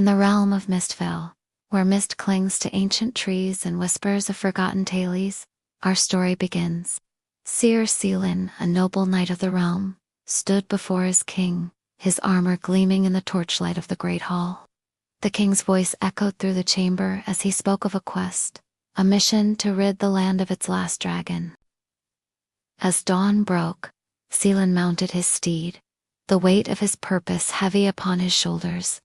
In the realm of Mistvale, where mist clings to ancient trees and whispers of forgotten tales, our story begins. Seer Seelan, a noble knight of the realm, stood before his king, his armor gleaming in the torchlight of the great hall. The king's voice echoed through the chamber as he spoke of a quest, a mission to rid the land of its last dragon. As dawn broke, Seelan mounted his steed, the weight of his purpose heavy upon his shoulders.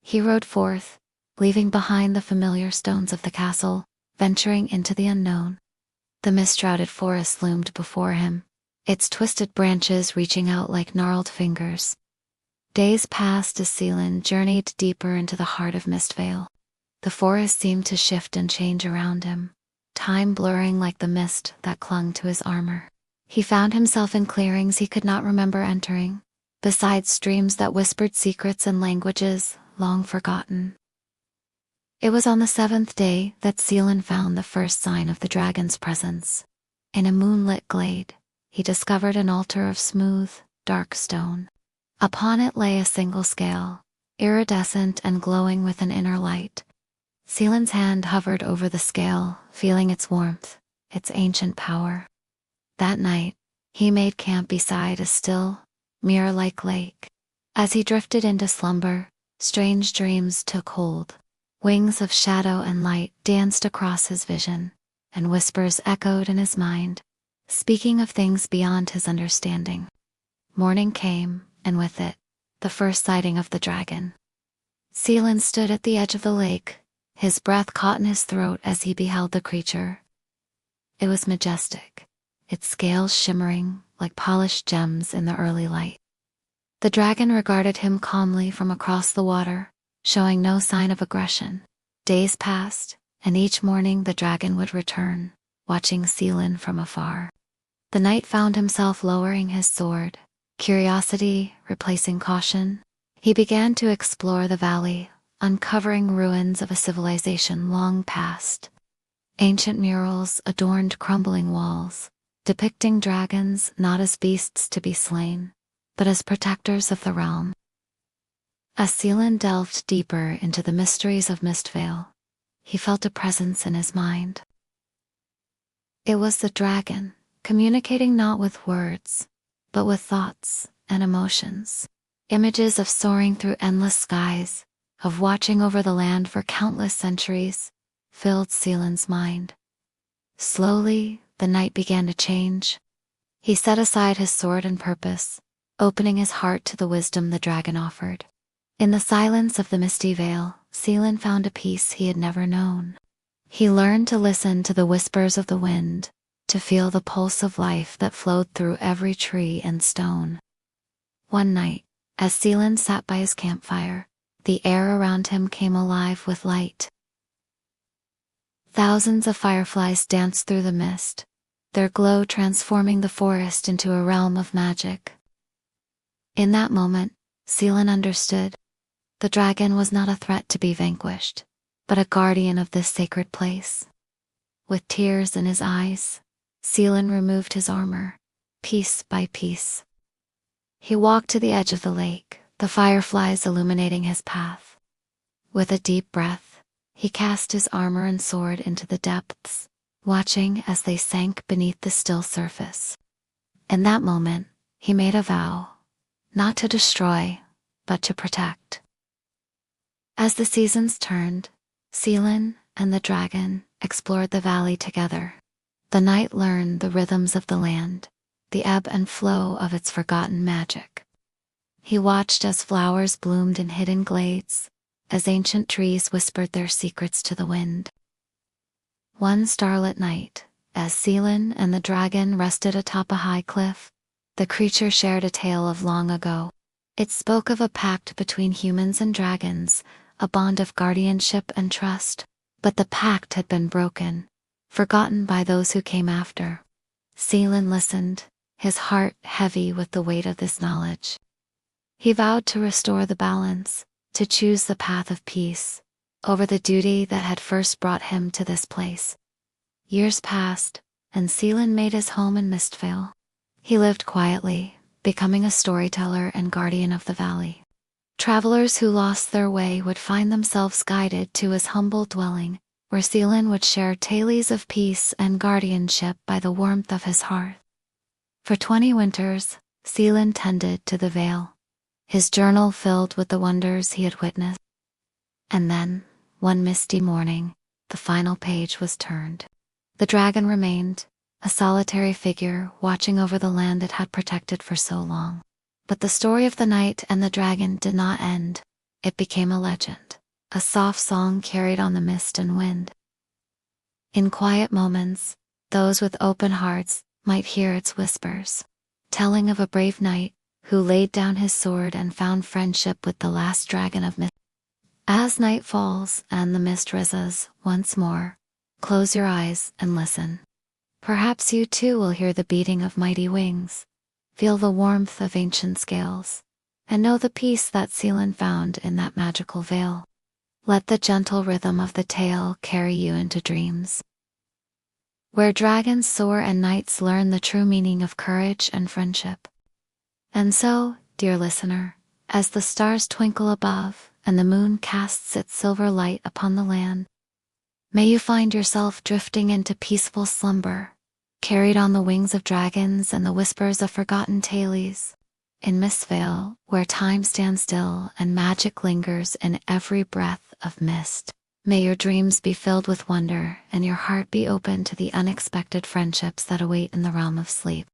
He rode forth, leaving behind the familiar stones of the castle, venturing into the unknown. The mist-shrouded forest loomed before him, its twisted branches reaching out like gnarled fingers. Days passed as Seelan journeyed deeper into the heart of Mistvale. The forest seemed to shift and change around him, time blurring like the mist that clung to his armor. He found himself in clearings he could not remember entering, beside streams that whispered secrets and languages long forgotten. It was on the 7th day that Seelan found the first sign of the dragon's presence. In a moonlit glade, he discovered an altar of smooth, dark stone. Upon it lay a single scale, iridescent and glowing with an inner light. Seelan's hand hovered over the scale, feeling its warmth, its ancient power. That night, he made camp beside a still, mirror-like lake. As he drifted into slumber, strange dreams took hold. Wings of shadow and light danced across his vision, and whispers echoed in his mind, speaking of things beyond his understanding. Morning came, and with it, the first sighting of the dragon. Seelan stood at the edge of the lake, his breath caught in his throat as he beheld the creature. It was majestic, its scales shimmering like polished gems in the early light. The dragon regarded him calmly from across the water, showing no sign of aggression. Days passed, and each morning the dragon would return, watching Seelan from afar. The knight found himself lowering his sword, curiosity replacing caution. He began to explore the valley, uncovering ruins of a civilization long past. Ancient murals adorned crumbling walls, depicting dragons not as beasts to be slain, but as protectors of the realm. As Seelan delved deeper into the mysteries of Mistvale, he felt a presence in his mind. It was the dragon, communicating not with words, but with thoughts and emotions. Images of soaring through endless skies, of watching over the land for countless centuries, filled Seelan's mind. Slowly, the night began to change. He set aside his sword and purpose, opening his heart to the wisdom the dragon offered. In the silence of the misty vale, Seelan found a peace he had never known. He learned to listen to the whispers of the wind, to feel the pulse of life that flowed through every tree and stone. One night, as Seelan sat by his campfire, the air around him came alive with light. Thousands of fireflies danced through the mist, their glow transforming the forest into a realm of magic. In that moment, Seelan understood. The dragon was not a threat to be vanquished, but a guardian of this sacred place. With tears in his eyes, Seelan removed his armor, piece by piece. He walked to the edge of the lake, the fireflies illuminating his path. With a deep breath, he cast his armor and sword into the depths, watching as they sank beneath the still surface. In that moment, he made a vow, not to destroy, but to protect. As the seasons turned, Seelan and the dragon explored the valley together. The knight learned the rhythms of the land, the ebb and flow of its forgotten magic. He watched as flowers bloomed in hidden glades, as ancient trees whispered their secrets to the wind. One starlit night, as Seelan and the dragon rested atop a high cliff, the creature shared a tale of long ago. It spoke of a pact between humans and dragons, a bond of guardianship and trust, but the pact had been broken, forgotten by those who came after. Seelan listened, his heart heavy with the weight of this knowledge. He vowed to restore the balance, to choose the path of peace, over the duty that had first brought him to this place. Years passed, and Seelan made his home in Mistvale. He lived quietly, becoming a storyteller and guardian of the valley. Travelers who lost their way would find themselves guided to his humble dwelling, where Seelan would share tales of peace and guardianship by the warmth of his hearth. For 20 winters, Seelan tended to the Vale, his journal filled with the wonders he had witnessed. And then, one misty morning, the final page was turned. The dragon remained, a solitary figure watching over the land it had protected for so long. But the story of the knight and the dragon did not end. It became a legend, a soft song carried on the mist and wind. In quiet moments, those with open hearts might hear its whispers, telling of a brave knight who laid down his sword and found friendship with the last dragon of mist. As night falls and the mist rises once more, close your eyes and listen. Perhaps you too will hear the beating of mighty wings, feel the warmth of ancient scales, and know the peace that Seelan found in that magical vale. Let the gentle rhythm of the tale carry you into dreams, where dragons soar and knights learn the true meaning of courage and friendship. And so, dear listener, as the stars twinkle above and the moon casts its silver light upon the land, may you find yourself drifting into peaceful slumber, carried on the wings of dragons and the whispers of forgotten tales. In Mistvale, where time stands still and magic lingers in every breath of mist, may your dreams be filled with wonder and your heart be open to the unexpected friendships that await in the realm of sleep.